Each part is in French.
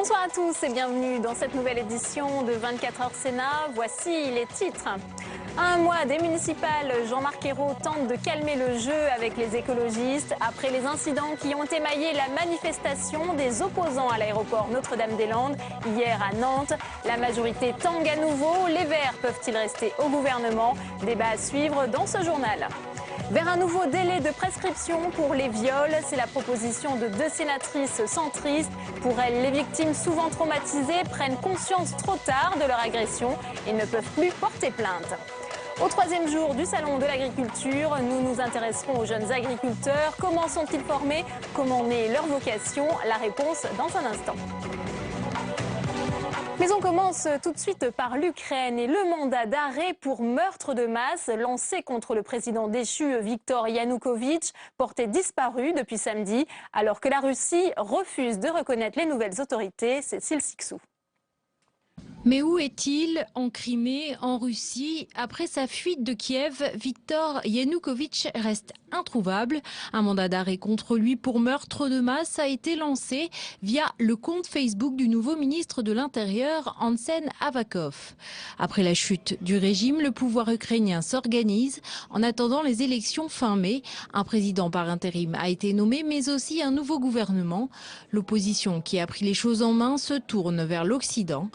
Bonsoir à tous et bienvenue dans cette nouvelle édition de 24 heures Sénat. Voici les titres. À un mois des municipales, Jean-Marc Ayrault tente de calmer le jeu avec les écologistes après les incidents qui ont émaillé la manifestation des opposants à l'aéroport Notre-Dame-des-Landes hier à Nantes. La majorité tangue à nouveau. Les Verts peuvent-ils rester au gouvernement? Débat à suivre dans ce journal. Vers un nouveau délai de prescription pour les viols, c'est la proposition de 2 sénatrices centristes. Pour elles, les victimes souvent traumatisées prennent conscience trop tard de leur agression et ne peuvent plus porter plainte. Au 3e jour du Salon de l'agriculture, nous nous intéresserons aux jeunes agriculteurs. Comment sont-ils formés? Comment naît leur vocation? La réponse dans un instant. Mais on commence tout de suite par l'Ukraine et le mandat d'arrêt pour meurtre de masse lancé contre le président déchu Viktor Yanukovych, porté disparu depuis samedi, alors que la Russie refuse de reconnaître les nouvelles autorités. Cécile Sixou. Mais où est-il? En Crimée, en Russie? Après sa fuite de Kiev, Viktor Yanukovych reste introuvable. Un mandat d'arrêt contre lui pour meurtre de masse a été lancé via le compte Facebook du nouveau ministre de l'Intérieur, Arsen Avakov. Après la chute du régime, le pouvoir ukrainien s'organise en attendant les élections fin mai. Un président par intérim a été nommé, mais aussi un nouveau gouvernement. L'opposition qui a pris les choses en main se tourne vers l'Occident.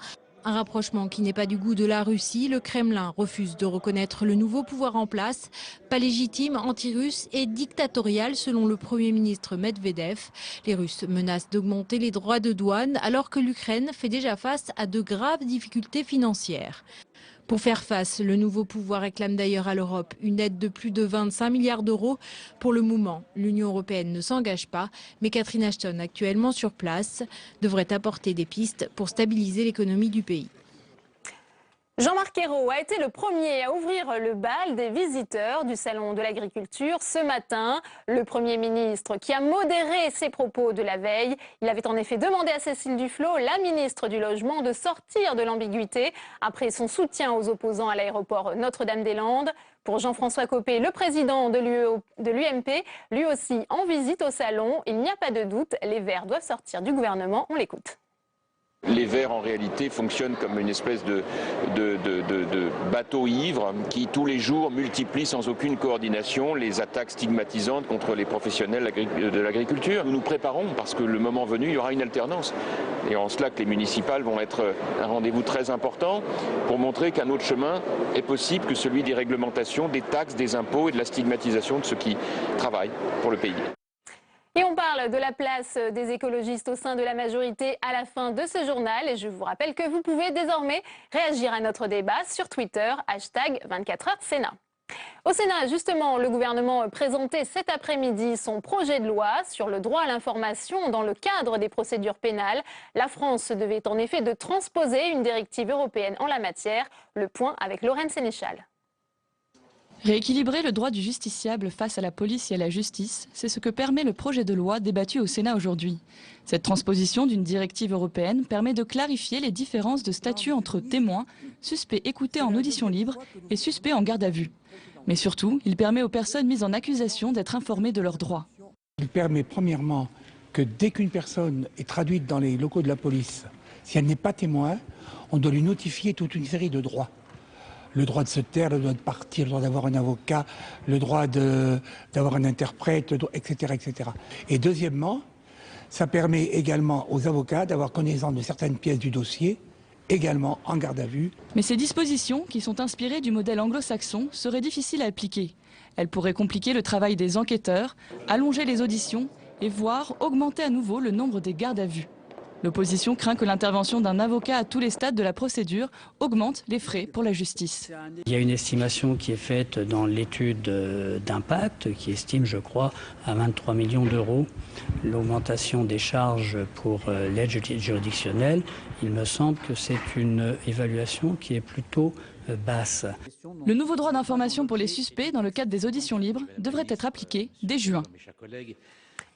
Un rapprochement qui n'est pas du goût de la Russie. Le Kremlin refuse de reconnaître le nouveau pouvoir en place. Pas légitime, anti-russe et dictatorial selon le Premier ministre Medvedev. Les Russes menacent d'augmenter les droits de douane alors que l'Ukraine fait déjà face à de graves difficultés financières. Pour faire face, le nouveau pouvoir réclame d'ailleurs à l'Europe une aide de plus de 25 milliards d'euros. Pour le moment, l'Union européenne ne s'engage pas, mais Catherine Ashton, actuellement sur place, devrait apporter des pistes pour stabiliser l'économie du pays. Jean-Marc Ayrault a été le premier à ouvrir le bal des visiteurs du Salon de l'agriculture ce matin. Le Premier ministre qui a modéré ses propos de la veille. Il avait en effet demandé à Cécile Duflot, la ministre du Logement, de sortir de l'ambiguïté après son soutien aux opposants à l'aéroport Notre-Dame-des-Landes. Pour Jean-François Copé, le président de l'UMP, lui aussi en visite au Salon, il n'y a pas de doute, les Verts doivent sortir du gouvernement. On l'écoute. Les Verts, en réalité, fonctionnent comme une espèce de bateau ivre qui, tous les jours, multiplie sans aucune coordination les attaques stigmatisantes contre les professionnels de l'agriculture. Nous nous préparons parce que le moment venu, il y aura une alternance. Et en cela que les municipales vont être un rendez-vous très important pour montrer qu'un autre chemin est possible que celui des réglementations, des taxes, des impôts et de la stigmatisation de ceux qui travaillent pour le pays. Et on parle de la place des écologistes au sein de la majorité à la fin de ce journal. Et je vous rappelle que vous pouvez désormais réagir à notre débat sur Twitter, #24HSénat. Au Sénat, justement, le gouvernement présentait cet après-midi son projet de loi sur le droit à l'information dans le cadre des procédures pénales. La France se devait en effet de transposer une directive européenne en la matière. Le point avec Lorraine Sénéchal. Rééquilibrer le droit du justiciable face à la police et à la justice, c'est ce que permet le projet de loi débattu au Sénat aujourd'hui. Cette transposition d'une directive européenne permet de clarifier les différences de statut entre témoins, suspects écoutés en audition libre et suspects en garde à vue. Mais surtout, il permet aux personnes mises en accusation d'être informées de leurs droits. Il permet premièrement que dès qu'une personne est traduite dans les locaux de la police, si elle n'est pas témoin, on doit lui notifier toute une série de droits. Le droit de se taire, le droit de partir, le droit d'avoir un avocat, le droit d'avoir un interprète, etc., etc. Et deuxièmement, ça permet également aux avocats d'avoir connaissance de certaines pièces du dossier, également en garde à vue. Mais ces dispositions, qui sont inspirées du modèle anglo-saxon, seraient difficiles à appliquer. Elles pourraient compliquer le travail des enquêteurs, allonger les auditions et voire augmenter à nouveau le nombre des gardes à vue. L'opposition craint que l'intervention d'un avocat à tous les stades de la procédure augmente les frais pour la justice. Il y a une estimation qui est faite dans l'étude d'impact qui estime, je crois, à 23 millions d'euros l'augmentation des charges pour l'aide juridictionnelle. Il me semble que c'est une évaluation qui est plutôt basse. Le nouveau droit d'information pour les suspects dans le cadre des auditions libres devrait être appliqué dès juin.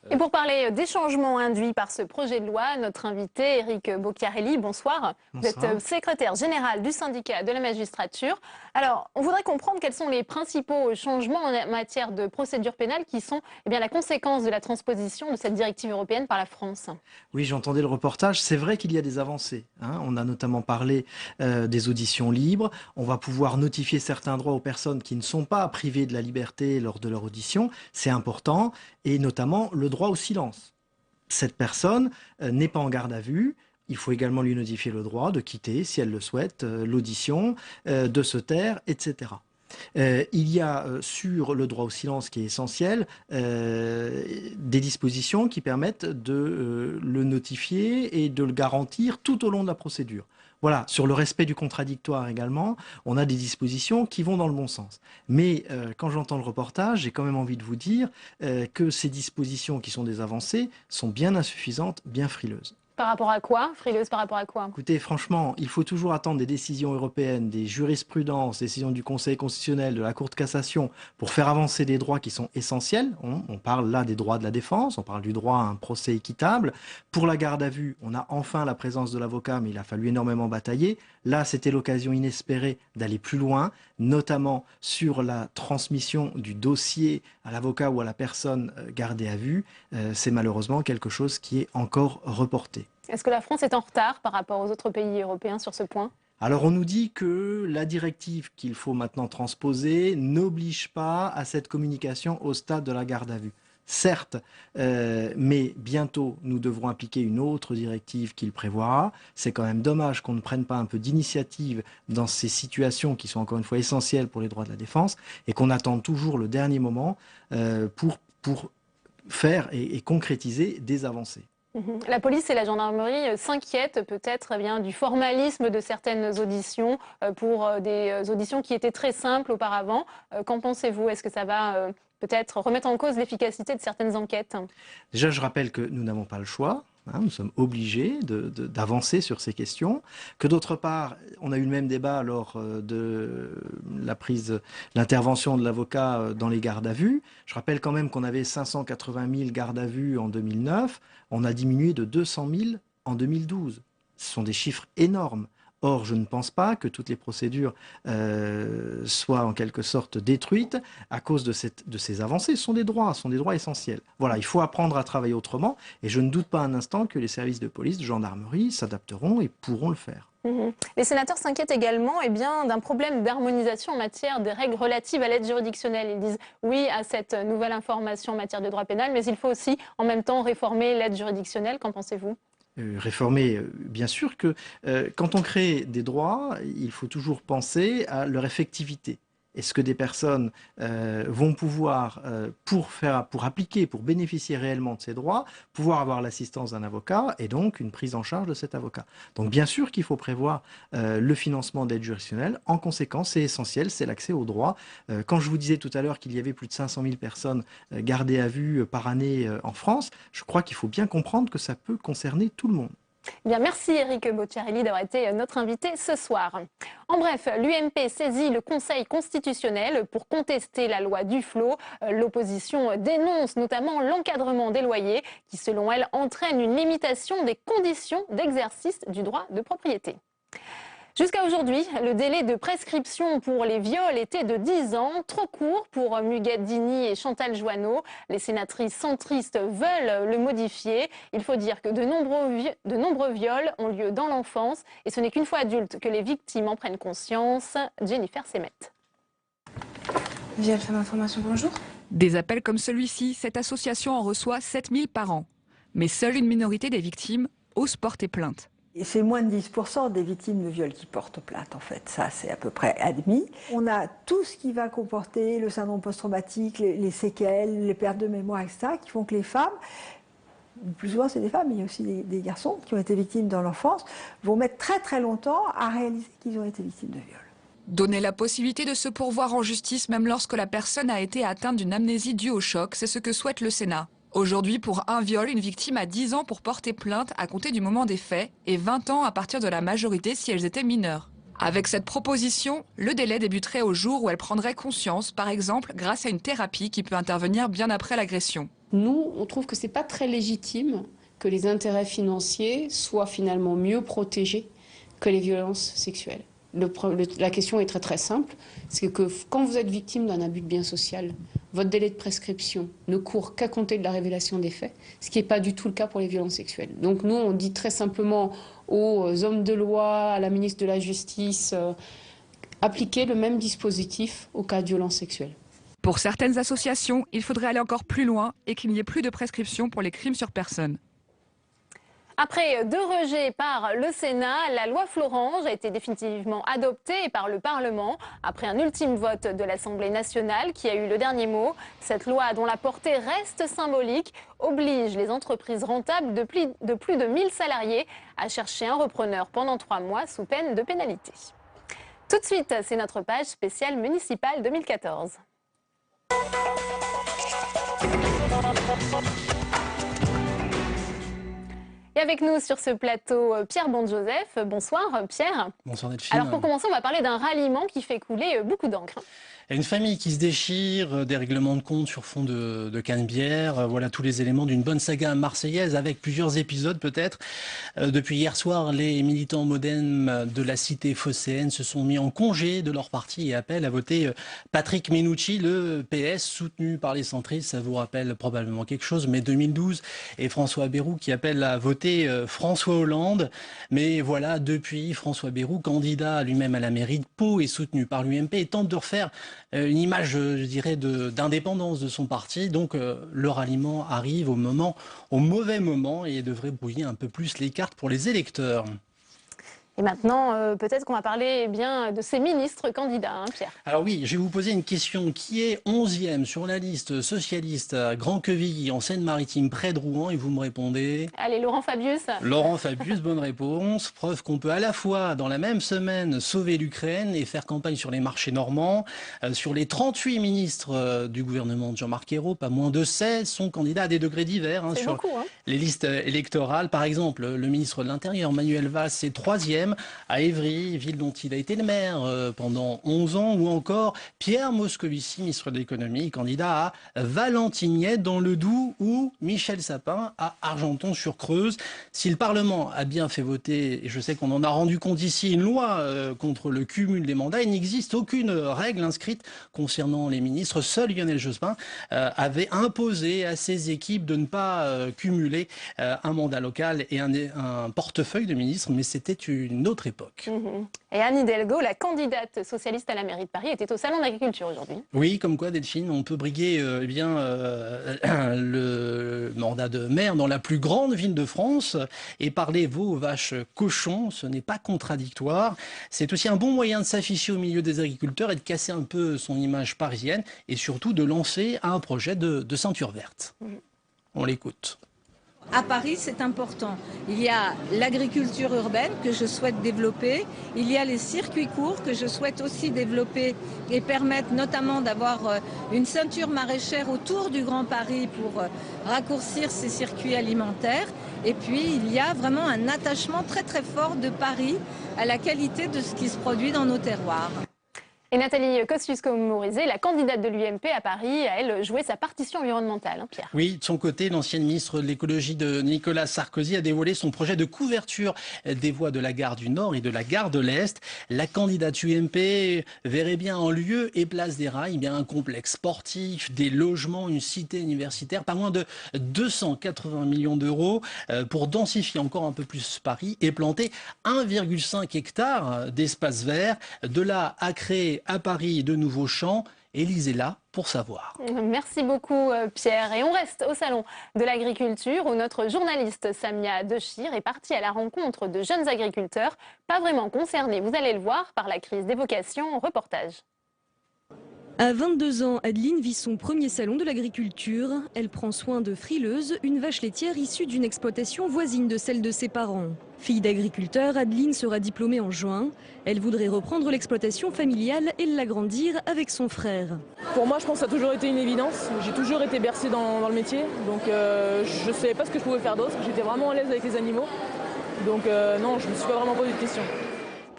Et pour parler des changements induits par ce projet de loi, notre invité, Éric Bocchiarelli, bonsoir. Vous êtes secrétaire général du syndicat de la magistrature. Alors, on voudrait comprendre quels sont les principaux changements en matière de procédure pénale qui sont la conséquence de la transposition de cette directive européenne par la France. Oui, j'entendais le reportage. C'est vrai qu'il y a des avancées. On a notamment parlé des auditions libres. On va pouvoir notifier certains droits aux personnes qui ne sont pas privées de la liberté lors de leur audition. C'est important. Et notamment le droit au silence. Cette personne n'est pas en garde à vue. Il faut également lui notifier le droit de quitter, si elle le souhaite, l'audition, de se taire, etc. Il y a sur le droit au silence qui est essentiel des dispositions qui permettent de le notifier et de le garantir tout au long de la procédure. Voilà, sur le respect du contradictoire également, on a des dispositions qui vont dans le bon sens. Mais quand j'entends le reportage, j'ai quand même envie de vous dire que ces dispositions qui sont des avancées sont bien insuffisantes, bien frileuses. Par rapport à quoi? Frileuse par rapport à quoi? Écoutez, franchement, il faut toujours attendre des décisions européennes, des jurisprudences, des décisions du Conseil constitutionnel, de la Cour de cassation, pour faire avancer des droits qui sont essentiels. On parle là des droits de la défense, on parle du droit à un procès équitable. Pour la garde à vue, on a enfin la présence de l'avocat, mais il a fallu énormément batailler. Là, c'était l'occasion inespérée d'aller plus loin, notamment sur la transmission du dossier à l'avocat ou à la personne gardée à vue. C'est malheureusement quelque chose qui est encore reporté. Est-ce que la France est en retard par rapport aux autres pays européens sur ce point? Alors on nous dit que la directive qu'il faut maintenant transposer n'oblige pas à cette communication au stade de la garde à vue. Certes, mais bientôt nous devrons appliquer une autre directive qui le prévoira. C'est quand même dommage qu'on ne prenne pas un peu d'initiative dans ces situations qui sont encore une fois essentielles pour les droits de la défense et qu'on attende toujours le dernier moment pour faire et concrétiser des avancées. La police et la gendarmerie s'inquiètent peut-être du formalisme de certaines auditions pour des auditions qui étaient très simples auparavant. Qu'en pensez-vous? Est-ce que ça va peut-être remettre en cause l'efficacité de certaines enquêtes? Déjà, je rappelle que nous n'avons pas le choix. Nous sommes obligés d'avancer sur ces questions. Que d'autre part, on a eu le même débat lors de l'intervention de l'avocat dans les gardes à vue. Je rappelle quand même qu'on avait 580 000 gardes à vue en 2009. On a diminué de 200 000 en 2012. Ce sont des chiffres énormes. Or, je ne pense pas que toutes les procédures soient en quelque sorte détruites à cause de ces avancées. Ce sont des droits essentiels. Voilà, il faut apprendre à travailler autrement et je ne doute pas un instant que les services de police, de gendarmerie s'adapteront et pourront le faire. Les sénateurs s'inquiètent également d'un problème d'harmonisation en matière des règles relatives à l'aide juridictionnelle. Ils disent oui à cette nouvelle information en matière de droit pénal, mais il faut aussi en même temps réformer l'aide juridictionnelle. Qu'en pensez-vous ? Réformer, bien sûr que quand on crée des droits, il faut toujours penser à leur effectivité. Est-ce que des personnes vont pouvoir, pour appliquer, pour bénéficier réellement de ces droits, pouvoir avoir l'assistance d'un avocat et donc une prise en charge de cet avocat? Donc bien sûr qu'il faut prévoir le financement d'aide juridictionnelle. En conséquence, c'est essentiel, c'est l'accès aux droits. Quand je vous disais tout à l'heure qu'il y avait plus de 500 000 personnes gardées à vue par année en France, je crois qu'il faut bien comprendre que ça peut concerner tout le monde. Bien, merci Éric Bocchiarelli d'avoir été notre invité ce soir. En bref, l'UMP saisit le Conseil constitutionnel pour contester la loi Duflot. L'opposition dénonce notamment l'encadrement des loyers qui, selon elle, entraîne une limitation des conditions d'exercice du droit de propriété. Jusqu'à aujourd'hui, le délai de prescription pour les viols était de 10 ans, trop court pour Muguette Dini et Chantal Joanneau. Les sénatrices centristes veulent le modifier. Il faut dire que de nombreux viols ont lieu dans l'enfance et ce n'est qu'une fois adultes que les victimes en prennent conscience. Jennifer Semet. Viol Femmes Information, bonjour. Des appels comme celui-ci, cette association en reçoit 7000 par an. Mais seule une minorité des victimes ose porter plainte. C'est moins de 10% des victimes de viol qui portent plainte, en fait. Ça, c'est à peu près admis. On a tout ce qui va comporter le syndrome post-traumatique, les séquelles, les pertes de mémoire, etc., qui font que les femmes, plus souvent c'est des femmes, mais il y a aussi des garçons qui ont été victimes dans l'enfance, vont mettre très très longtemps à réaliser qu'ils ont été victimes de viol. Donner la possibilité de se pourvoir en justice même lorsque la personne a été atteinte d'une amnésie due au choc, c'est ce que souhaite le Sénat. Aujourd'hui, pour un viol, une victime a 10 ans pour porter plainte à compter du moment des faits et 20 ans à partir de la majorité si elles étaient mineures. Avec cette proposition, le délai débuterait au jour où elle prendrait conscience, par exemple grâce à une thérapie qui peut intervenir bien après l'agression. Nous, on trouve que ce n'est pas très légitime que les intérêts financiers soient finalement mieux protégés que les violences sexuelles. La question est très très simple, c'est que quand vous êtes victime d'un abus de bien social, votre délai de prescription ne court qu'à compter de la révélation des faits, ce qui n'est pas du tout le cas pour les violences sexuelles. Donc nous, on dit très simplement aux hommes de loi, à la ministre de la Justice, appliquer le même dispositif au cas de violences sexuelles. Pour certaines associations, il faudrait aller encore plus loin et qu'il n'y ait plus de prescription pour les crimes sur personne. Après 2 rejets par le Sénat, la loi Florange a été définitivement adoptée par le Parlement après un ultime vote de l'Assemblée nationale qui a eu le dernier mot. Cette loi, dont la portée reste symbolique, oblige les entreprises rentables de plus de 1000 salariés à chercher un repreneur pendant 3 mois sous peine de pénalité. Tout de suite, c'est notre page spéciale municipale 2014. Et avec nous sur ce plateau, Pierre Bonde-Joseph. Bonsoir Pierre. Bonsoir Delphine. Alors pour commencer, on va parler d'un ralliement qui fait couler beaucoup d'encre. Une famille qui se déchire, des règlements de compte sur fond de canebière, voilà tous les éléments d'une bonne saga marseillaise avec plusieurs épisodes peut-être. Depuis hier soir, les militants MoDem de la cité phocéenne se sont mis en congé de leur parti et appellent à voter Patrick Mennucci, le PS soutenu par les centristes. Ça vous rappelle probablement quelque chose, mais 2012 et François Bayrou qui appelle à voter François Hollande. Mais voilà, depuis, François Bayrou, candidat lui-même à la mairie de Pau et soutenu par l'UMP, et tente de refaire une image, je dirais, d'indépendance de son parti. Donc le ralliement arrive au mauvais moment et devrait brouiller un peu plus les cartes pour les électeurs. Et maintenant, peut-être qu'on va parler de ces ministres candidats, hein, Pierre. Alors oui, je vais vous poser une question. Qui est 11e sur la liste socialiste à Grand-Quevilly, en Seine-Maritime, près de Rouen? Et vous me répondez... Allez, Laurent Fabius. Laurent Fabius, bonne réponse. Preuve qu'on peut à la fois, dans la même semaine, sauver l'Ukraine et faire campagne sur les marchés normands. Sur les 38 ministres du gouvernement de Jean-Marc Ayrault, pas moins de 16 sont candidats à des degrés divers. C'est sur beaucoup, hein. Les listes électorales. Par exemple, le ministre de l'Intérieur, Manuel Valls, est 3e à Évry, ville dont il a été le maire pendant 11 ans, ou encore Pierre Moscovici, ministre de l'économie, candidat à Valentignette dans le Doubs, ou Michel Sapin à Argenton-sur-Creuse. Si le Parlement a bien fait voter, et je sais qu'on en a rendu compte ici, une loi contre le cumul des mandats, il n'existe aucune règle inscrite concernant les ministres. Seul Lionel Jospin avait imposé à ses équipes de ne pas cumuler un mandat local et un portefeuille de ministre, mais c'était une autre époque. Et Anne Hidalgo, la candidate socialiste à la mairie de Paris, était au salon d'agriculture aujourd'hui. Oui, comme quoi, Delphine, on peut briguer le mandat de maire dans la plus grande ville de France et parler veau, vaches, cochons. Ce n'est pas contradictoire. C'est aussi un bon moyen de s'afficher au milieu des agriculteurs et de casser un peu son image parisienne et surtout de lancer un projet de ceinture verte. On l'écoute. À Paris, c'est important. Il y a l'agriculture urbaine que je souhaite développer. Il y a les circuits courts que je souhaite aussi développer et permettre notamment d'avoir une ceinture maraîchère autour du Grand Paris pour raccourcir ces circuits alimentaires. Et puis, il y a vraiment un attachement très très fort de Paris à la qualité de ce qui se produit dans nos terroirs. Et Nathalie Kosciusko-Morizet, la candidate de l'UMP à Paris, a elle joué sa partition environnementale, hein, Pierre. Oui, de son côté, l'ancienne ministre de l'écologie de Nicolas Sarkozy a dévoilé son projet de couverture des voies de la gare du Nord et de la gare de l'Est. La candidate UMP verrait bien en lieu et place des rails un complexe sportif, des logements, une cité universitaire, pas moins de 280 millions d'euros pour densifier encore un peu plus Paris et planter 1,5 hectare d'espace vert. De là à créer à Paris de nouveaux champs, Élisez-la pour savoir. Merci beaucoup Pierre. Et on reste au salon de l'agriculture où notre journaliste Samia Dechir est partie à la rencontre de jeunes agriculteurs, pas vraiment concernés, vous allez le voir, par la crise des vocations. Reportage. À 22 ans, Adeline vit son premier salon de l'agriculture. Elle prend soin de Frileuse, une vache laitière issue d'une exploitation voisine de celle de ses parents. Fille d'agriculteur, Adeline sera diplômée en juin. Elle voudrait reprendre l'exploitation familiale et l'agrandir avec son frère. Pour moi, je pense que ça a toujours été une évidence. J'ai toujours été bercée dans le métier. Donc je ne savais pas ce que je pouvais faire d'autre. J'étais vraiment à l'aise avec les animaux. Donc non, je ne me suis pas vraiment posé de questions.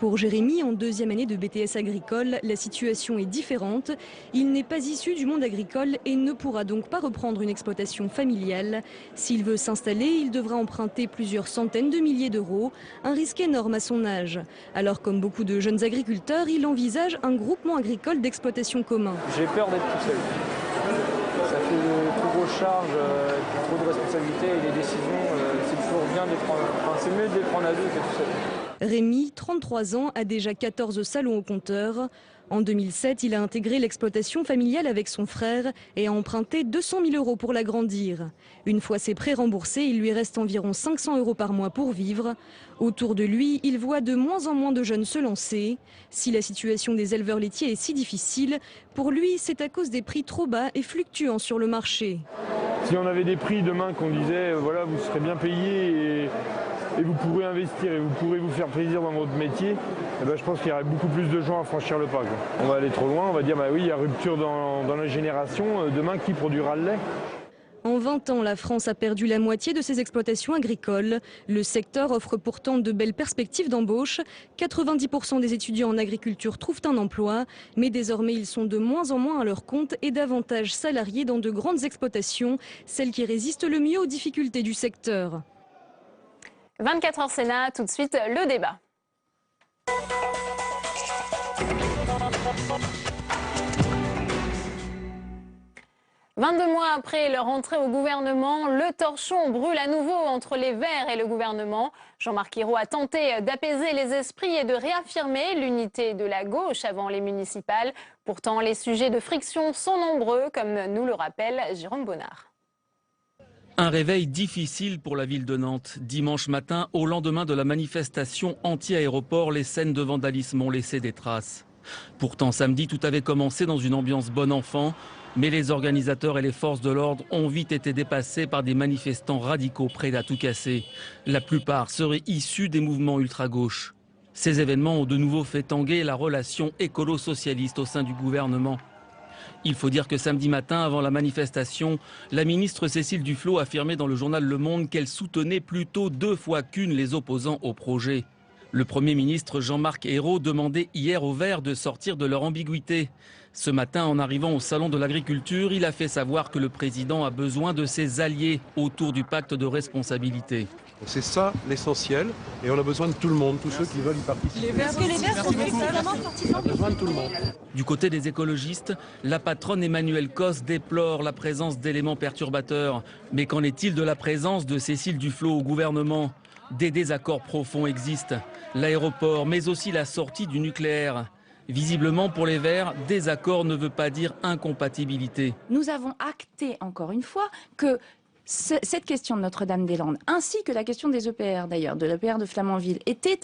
Pour Jérémy, en deuxième année de BTS agricole, la situation est différente. Il n'est pas issu du monde agricole et ne pourra donc pas reprendre une exploitation familiale. S'il veut s'installer, il devra emprunter plusieurs centaines de milliers d'euros, un risque énorme à son âge. Alors comme beaucoup de jeunes agriculteurs, il envisage un groupement agricole d'exploitation commun. J'ai peur d'être tout seul. Ça fait de trop grosses charges, trop de responsabilités et les décisions, c'est toujours bien de les prendre. Enfin, c'est mieux de les prendre à deux que tout seul. Rémi, 33 ans, a déjà 14 salons au compteur. En 2007, il a intégré l'exploitation familiale avec son frère et a emprunté 200 000 euros pour l'agrandir. Une fois ses prêts remboursés, il lui reste environ 500 euros par mois pour vivre. Autour de lui, il voit de moins en moins de jeunes se lancer. Si la situation des éleveurs laitiers est si difficile, pour lui, c'est à cause des prix trop bas et fluctuants sur le marché. Si on avait des prix demain qu'on disait, voilà, vous serez bien payé et vous pourrez investir et vous pourrez vous faire plaisir dans votre métier, eh ben, je pense qu'il y aurait beaucoup plus de gens à franchir le pas, quoi. On va aller trop loin, on va dire, bah oui, il y a rupture dans la génération, demain qui produira le lait? En 20 ans, la France a perdu la moitié de ses exploitations agricoles. Le secteur offre pourtant de belles perspectives d'embauche. 90% des étudiants en agriculture trouvent un emploi, mais désormais ils sont de moins en moins à leur compte et davantage salariés dans de grandes exploitations, celles qui résistent le mieux aux difficultés du secteur. 24 heures Sénat, tout de suite le débat. « 22 mois après leur entrée au gouvernement, le torchon brûle à nouveau entre les Verts et le gouvernement. Jean-Marc Ayrault a tenté d'apaiser les esprits et de réaffirmer l'unité de la gauche avant les municipales. Pourtant, les sujets de friction sont nombreux, comme nous le rappelle Jérôme Bonnard. Un réveil difficile pour la ville de Nantes. Dimanche matin, au lendemain de la manifestation anti-aéroport, les scènes de vandalisme ont laissé des traces. Pourtant, samedi, tout avait commencé dans une ambiance bon enfant. Mais les organisateurs et les forces de l'ordre ont vite été dépassés par des manifestants radicaux prêts à tout casser. La plupart seraient issus des mouvements ultra-gauche. Ces événements ont de nouveau fait tanguer la relation écolo-socialiste au sein du gouvernement. Il faut dire que samedi matin, avant la manifestation, la ministre Cécile Duflot affirmait dans le journal Le Monde qu'elle soutenait plutôt 2 fois qu'une les opposants au projet. Le Premier ministre Jean-Marc Ayrault demandait hier aux Verts de sortir de leur ambiguïté. Ce matin, en arrivant au Salon de l'Agriculture, il a fait savoir que le président a besoin de ses alliés autour du pacte de responsabilité. C'est ça l'essentiel et on a besoin de tout le monde, tous ceux qui veulent y participer. Est-ce que les Verts sont suffisamment partisans ? On a besoin de tout le monde. Du côté des écologistes, la patronne Emmanuelle Cos déplore la présence d'éléments perturbateurs. Mais qu'en est-il de la présence de Cécile Duflot au gouvernement ? Des désaccords profonds existent. L'aéroport, mais aussi la sortie du nucléaire. Visiblement, pour les Verts, désaccord ne veut pas dire incompatibilité. Nous avons acté, encore une fois, que cette question de Notre-Dame-des-Landes, ainsi que la question des EPR d'ailleurs, de l'EPR de Flamanville, était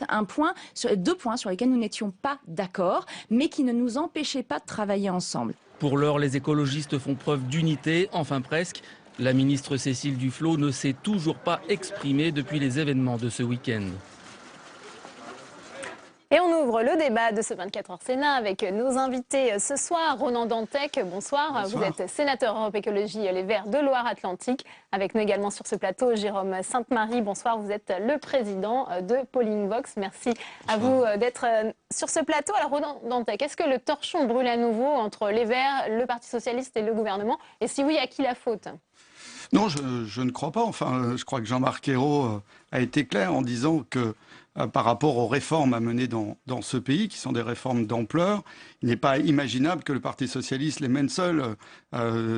deux points sur lesquels nous n'étions pas d'accord, mais qui ne nous empêchaient pas de travailler ensemble. Pour l'heure, les écologistes font preuve d'unité, enfin presque. La ministre Cécile Duflot ne s'est toujours pas exprimée depuis les événements de ce week-end. Et on ouvre le débat de ce 24 heures Sénat avec nos invités ce soir. Ronan Dantec, bonsoir. Bonsoir. Vous êtes sénateur Europe Écologie Les Verts de Loire-Atlantique. Avec nous également sur ce plateau, Jérôme Sainte-Marie. Bonsoir, vous êtes le président de Polling Vox. Merci à vous d'être sur ce plateau. Alors Ronan Dantec, est-ce que le torchon brûle à nouveau entre les Verts, le Parti Socialiste et le gouvernement? Et si oui, à qui la faute? Non, je ne crois pas. Enfin, je crois que Jean-Marc Ayrault a été clair en disant que par rapport aux réformes à mener dans ce pays, qui sont des réformes d'ampleur, il n'est pas imaginable que le Parti socialiste les mène seul.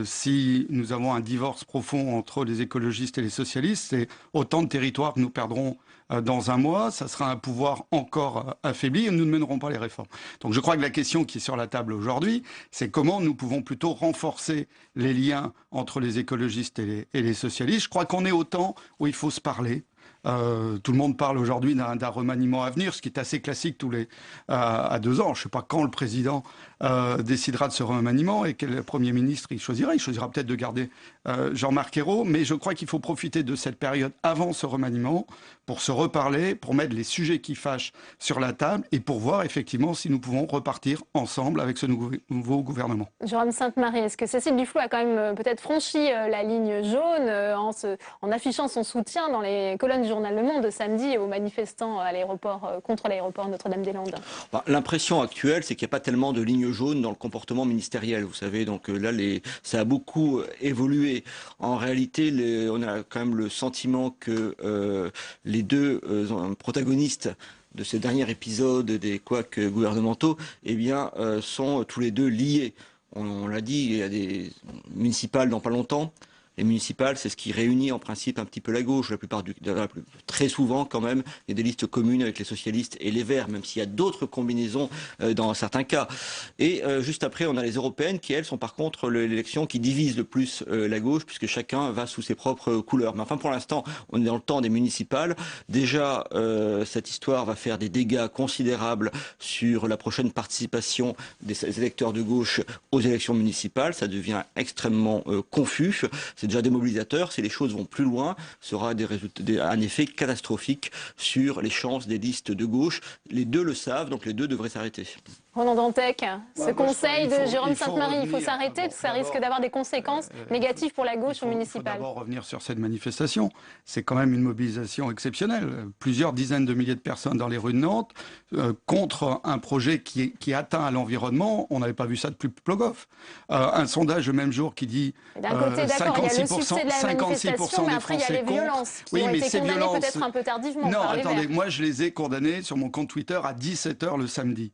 Si nous avons un divorce profond entre les écologistes et les socialistes, c'est autant de territoires que nous perdrons dans un mois, ça sera un pouvoir encore affaibli et nous ne mènerons pas les réformes. Donc je crois que la question qui est sur la table aujourd'hui, c'est comment nous pouvons plutôt renforcer les liens entre les écologistes et les socialistes. Je crois qu'on est au temps où il faut se parler. Tout le monde parle aujourd'hui d'un remaniement à venir, ce qui est assez classique à 2 ans. Je ne sais pas quand le président décidera de ce remaniement et quel Premier ministre il choisira. Il choisira peut-être de garder Jean-Marc Ayrault, mais je crois qu'il faut profiter de cette période avant ce remaniement pour se reparler, pour mettre les sujets qui fâchent sur la table et pour voir effectivement si nous pouvons repartir ensemble avec ce nouveau gouvernement. Jérôme Sainte-Marie, est-ce que Cécile Duflot a quand même peut-être franchi la ligne jaune en affichant son soutien dans les colonnes du journal Le Monde samedi aux manifestants à l'aéroport, contre l'aéroport Notre-Dame-des-Landes? L'impression actuelle, c'est qu'il n'y a pas tellement de lignes jaunes dans le comportement ministériel, vous savez. Donc là, ça a beaucoup évolué. En réalité, on a quand même le sentiment que les deux protagonistes de ce dernier épisode des couacs gouvernementaux, eh bien, sont tous les deux liés. On l'a dit, il y a des municipales dans pas longtemps. Les municipales, c'est ce qui réunit en principe un petit peu la gauche. Très souvent, quand même, il y a des listes communes avec les socialistes et les Verts, même s'il y a d'autres combinaisons dans certains cas. Et juste après, on a les européennes qui, elles, sont par contre l'élection qui divise le plus la gauche, puisque chacun va sous ses propres couleurs. Mais enfin, pour l'instant, on est dans le temps des municipales. Déjà, cette histoire va faire des dégâts considérables sur la prochaine participation des électeurs de gauche aux élections municipales. Ça devient extrêmement confus. C'est déjà démobilisateur. Si les choses vont plus loin, ça aura un effet catastrophique sur les chances des listes de gauche. Les deux le savent, donc les deux devraient s'arrêter. Ronan Dantec, ce conseil de Jérôme Sainte-Marie, il faut s'arrêter parce que ça risque d'avoir des conséquences négatives pour la gauche au municipal. Il faut d'abord revenir sur cette manifestation. C'est quand même une mobilisation exceptionnelle. Plusieurs dizaines de milliers de personnes dans les rues de Nantes contre un projet qui atteint à l'environnement. On n'avait pas vu ça depuis Plogoff. Un sondage le même jour qui dit d'un côté, d'accord, il y a le succès de la manifestation, mais après il y a les violences qui ont été condamnées peut-être un peu tardivement. Non, attendez, moi je les ai condamnées sur mon compte Twitter à 17h le samedi.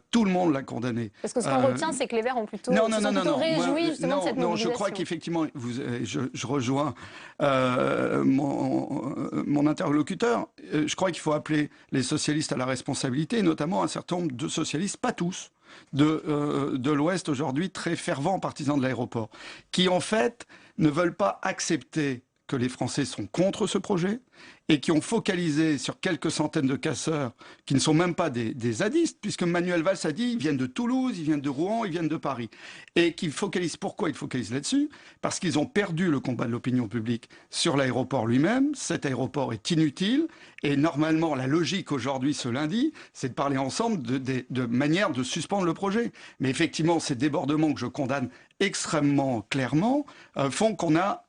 Tout le monde l'a condamné. Parce que ce qu'on retient, c'est que les Verts ont plutôt, réjoui justement de cette mobilisation. Non, je crois qu'effectivement, je rejoins mon interlocuteur. Je crois qu'il faut appeler les socialistes à la responsabilité, notamment un certain nombre de socialistes, pas tous, de l'Ouest aujourd'hui, très fervents partisans de l'aéroport, qui en fait ne veulent pas accepter que les Français sont contre ce projet et qui ont focalisé sur quelques centaines de casseurs qui ne sont même pas des zadistes, puisque Manuel Valls a dit ils viennent de Toulouse, ils viennent de Rouen, ils viennent de Paris. Et qu'ils focalisent. Pourquoi ils focalisent là-dessus? Parce qu'ils ont perdu le combat de l'opinion publique sur l'aéroport lui-même. Cet aéroport est inutile. Et normalement, la logique aujourd'hui, ce lundi, c'est de parler ensemble de manière de suspendre le projet. Mais effectivement, ces débordements que je condamne extrêmement clairement font qu'on a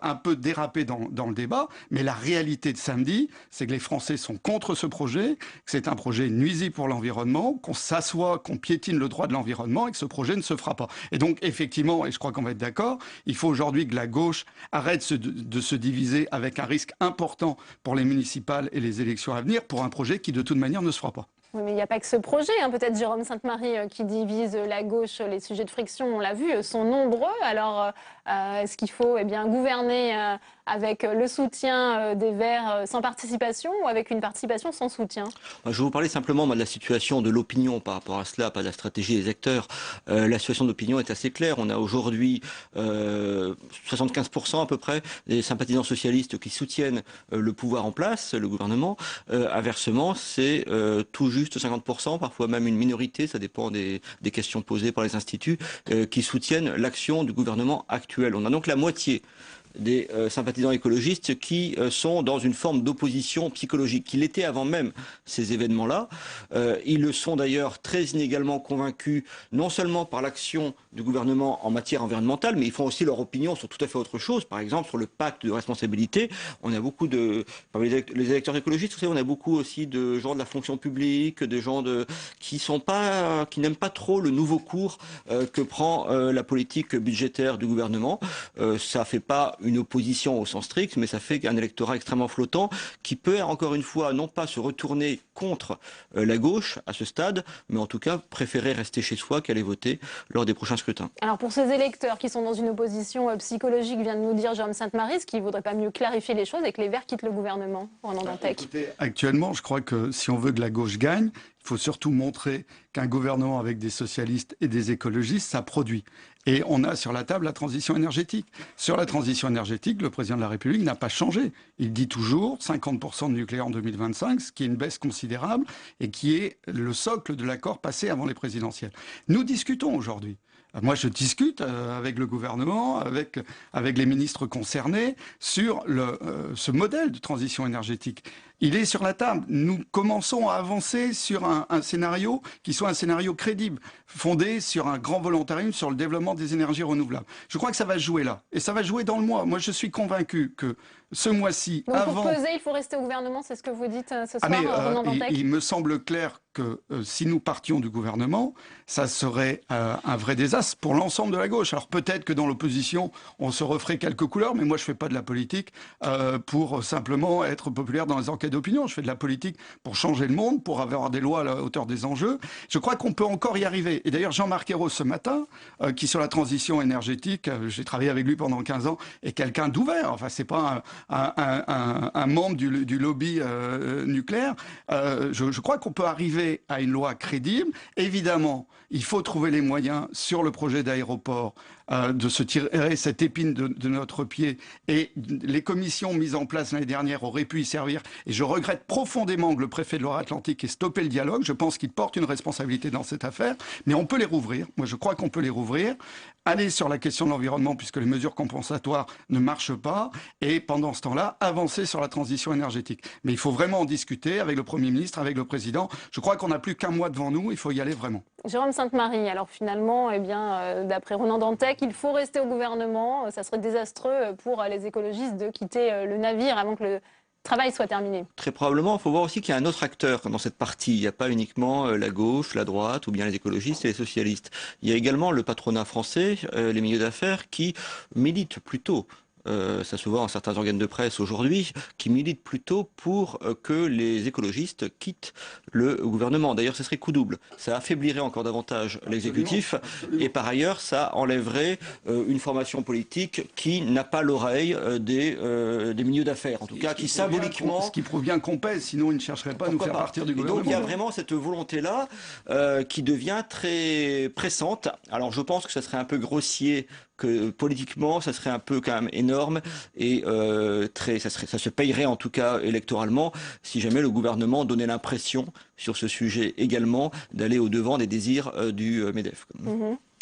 un peu dérapé dans le débat, mais la réalité de samedi, c'est que les Français sont contre ce projet, que c'est un projet nuisible pour l'environnement, qu'on s'assoit, qu'on piétine le droit de l'environnement et que ce projet ne se fera pas. Et donc, effectivement, et je crois qu'on va être d'accord, il faut aujourd'hui que la gauche arrête de se diviser avec un risque important pour les municipales et les élections à venir pour un projet qui, de toute manière, ne se fera pas. Oui, mais il n'y a pas que ce projet, peut-être Jérôme Sainte-Marie, qui divise la gauche. Les sujets de friction, on l'a vu, sont nombreux. Alors, est-ce qu'il faut gouverner avec le soutien des Verts sans participation ou avec une participation sans soutien? Je vais vous parler simplement de la situation de l'opinion par rapport à cela, pas de la stratégie des acteurs. La situation d'opinion est assez claire. On a aujourd'hui 75% à peu près des sympathisants socialistes qui soutiennent le pouvoir en place, le gouvernement. Inversement, c'est tout juste 50%, parfois même une minorité, ça dépend des questions posées par les instituts, qui soutiennent l'action du gouvernement actuel. On a donc la moitié des sympathisants écologistes qui sont dans une forme d'opposition psychologique, qui l'étaient avant même ces événements-là. Ils le sont d'ailleurs très inégalement convaincus, non seulement par l'action du gouvernement en matière environnementale, mais ils font aussi leur opinion sur tout à fait autre chose. Par exemple, sur le pacte de responsabilité, on a beaucoup parmi les électeurs écologistes, vous savez, on a beaucoup aussi de gens de la fonction publique, de gens qui n'aiment pas trop le nouveau cours que prend la politique budgétaire du gouvernement. Ça fait pas une opposition au sens strict, mais ça fait un électorat extrêmement flottant qui peut, encore une fois, non pas se retourner contre la gauche à ce stade, mais en tout cas préférer rester chez soi qu'aller voter lors des prochains scrutins. Alors pour ces électeurs qui sont dans une opposition psychologique, vient de nous dire Jérôme Sainte-Marie, est-ce qu'il ne vaudrait pas mieux clarifier les choses et que les Verts quittent le gouvernement? Ronan Dantec. Écoutez, actuellement, je crois que si on veut que la gauche gagne, il faut surtout montrer qu'un gouvernement avec des socialistes et des écologistes, ça produit. Et on a sur la table la transition énergétique. Sur la transition énergétique, le président de la République n'a pas changé. Il dit toujours 50% de nucléaire en 2025, ce qui est une baisse considérable et qui est le socle de l'accord passé avant les présidentielles. Nous discutons aujourd'hui Moi, je discute avec le gouvernement, avec les ministres concernés sur ce modèle de transition énergétique. Il est sur la table. Nous commençons à avancer sur un scénario qui soit un scénario crédible, fondé sur un grand volontarisme sur le développement des énergies renouvelables. Je crois que ça va jouer là. Et ça va jouer dans le mois. Moi, je suis convaincu que ce mois-ci, donc pour peser, il faut rester au gouvernement, c'est ce que vous dites ce soir, Ronan Dantec. Il me semble clair que si nous partions du gouvernement, ça serait un vrai désastre pour l'ensemble de la gauche. Alors peut-être que dans l'opposition, on se referait quelques couleurs, mais moi je fais pas de la politique pour simplement être populaire dans les enquêtes d'opinion. Je fais de la politique pour changer le monde, pour avoir des lois à la hauteur des enjeux. Je crois qu'on peut encore y arriver. Et d'ailleurs, Jean-Marc Ayrault ce matin, qui sur la transition énergétique, j'ai travaillé avec lui pendant 15 ans, est quelqu'un d'ouvert. Enfin, c'est pas un membre du lobby nucléaire. Je crois qu'on peut arriver à une loi crédible. Évidemment, il faut trouver les moyens sur le projet d'aéroport de se tirer cette épine de notre pied. Et les commissions mises en place l'année dernière auraient pu y servir. Et je regrette profondément que le préfet de Loire-Atlantique ait stoppé le dialogue. Je pense qu'il porte une responsabilité dans cette affaire. Mais on peut les rouvrir. Moi, je crois qu'on peut les rouvrir. Aller sur la question de l'environnement, puisque les mesures compensatoires ne marchent pas. Et pendant ce temps-là, avancer sur la transition énergétique. Mais il faut vraiment en discuter avec le Premier ministre, avec le Président. Je crois qu'on n'a plus qu'un mois devant nous. Il faut y aller vraiment. Jérôme Sainte-Marie, alors finalement, d'après Ronan Dantec, il faut rester au gouvernement. Ça serait désastreux pour les écologistes de quitter le navire avant que le travail soit terminé. Très probablement. Il faut voir aussi qu'il y a un autre acteur dans cette partie. Il n'y a pas uniquement la gauche, la droite ou bien les écologistes et les socialistes. Il y a également le patronat français, les milieux d'affaires qui militent plutôt. Ça se voit dans certains organes de presse aujourd'hui, qui militent plutôt pour que les écologistes quittent le gouvernement. D'ailleurs, ce serait coup double. Ça affaiblirait encore davantage l'exécutif et par ailleurs, ça enlèverait une formation politique qui n'a pas l'oreille des milieux d'affaires, en tout cas, qui symboliquement... Ce qui prouve bien qu'on pèse, sinon ils ne chercheraient pas à nous faire partir du gouvernement. Donc il y a vraiment cette volonté-là qui devient très pressante. Alors je pense que ça serait un peu grossier, que politiquement, ça serait un peu quand même énorme et ça se payerait en tout cas électoralement si jamais le gouvernement donnait l'impression sur ce sujet également d'aller au-devant des désirs du MEDEF.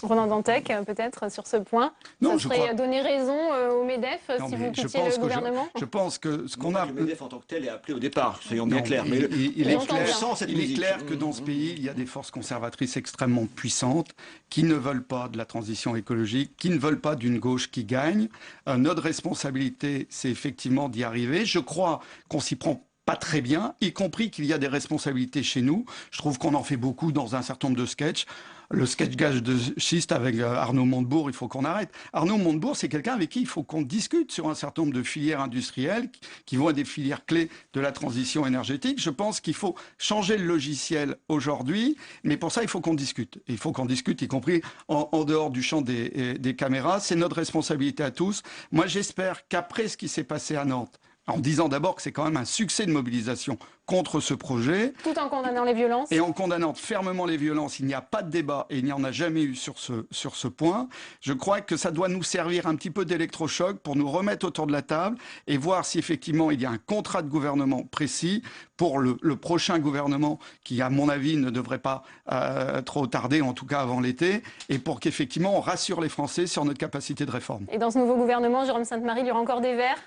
Ronan Dantec, peut-être sur ce point, ça serait donner raison au MEDEF si vous quittiez le gouvernement. Je pense que ce qu'on a... Le MEDEF en tant que tel est appelé au départ, soyons bien clairs. Mais il est clair que dans ce pays, il y a des forces conservatrices extrêmement puissantes qui ne veulent pas de la transition écologique, qui ne veulent pas d'une gauche qui gagne. Notre responsabilité, c'est effectivement d'y arriver. Je crois qu'on s'y prend pas très bien, y compris qu'il y a des responsabilités chez nous. Je trouve qu'on en fait beaucoup dans un certain nombre de sketchs. Le sketch gage de schiste avec Arnaud Montebourg, il faut qu'on arrête. Arnaud Montebourg, c'est quelqu'un avec qui il faut qu'on discute sur un certain nombre de filières industrielles qui vont être des filières clés de la transition énergétique. Je pense qu'il faut changer le logiciel aujourd'hui, mais pour ça, il faut qu'on discute. Il faut qu'on discute, y compris en dehors du champ des caméras. C'est notre responsabilité à tous. Moi, j'espère qu'après ce qui s'est passé à Nantes, en disant d'abord que c'est quand même un succès de mobilisation contre ce projet. Tout en condamnant les violences. Et en condamnant fermement les violences. Il n'y a pas de débat et il n'y en a jamais eu sur ce point. Je crois que ça doit nous servir un petit peu d'électrochoc pour nous remettre autour de la table et voir si effectivement il y a un contrat de gouvernement précis pour le prochain gouvernement qui, à mon avis, ne devrait pas trop tarder, en tout cas avant l'été, et pour qu'effectivement on rassure les Français sur notre capacité de réforme. Et dans ce nouveau gouvernement, Jérôme Sainte-Marie, il y aura encore des Verts?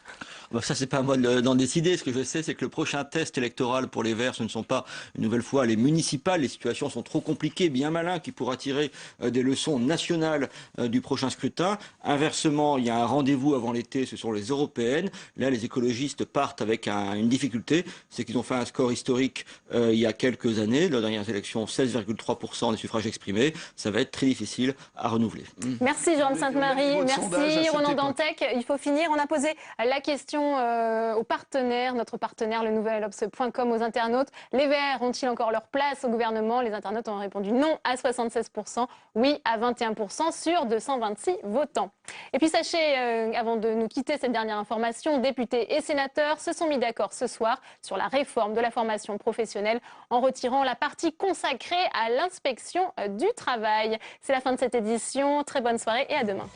Ça, c'est pas à moi d'en décider. Ce que je sais, c'est que le prochain test électoral pour les Verts, ce ne sont pas, une nouvelle fois, les municipales. Les situations sont trop compliquées, bien malin, qui pourra tirer des leçons nationales du prochain scrutin. Inversement, il y a un rendez-vous avant l'été, ce sont les européennes. Là, les écologistes partent avec une difficulté, c'est qu'ils ont fait un score historique il y a quelques années. Lors des dernières élections, 16,3% des suffrages exprimés. Ça va être très difficile à renouveler. Merci Jérôme Sainte-Marie, merci Ronan Dantec. Il faut finir. On a posé la question aux partenaires, notre partenaire, le nouvelobs.com, aux internautes. Les Verts ont-ils encore leur place au gouvernement? Les internautes ont répondu non à 76%, oui à 21% sur 226 votants. Et puis sachez, avant de nous quitter, cette dernière information, députés et sénateurs se sont mis d'accord ce soir sur la réforme de la formation professionnelle en retirant la partie consacrée à l'inspection du travail. C'est la fin de cette édition. Très bonne soirée et à demain.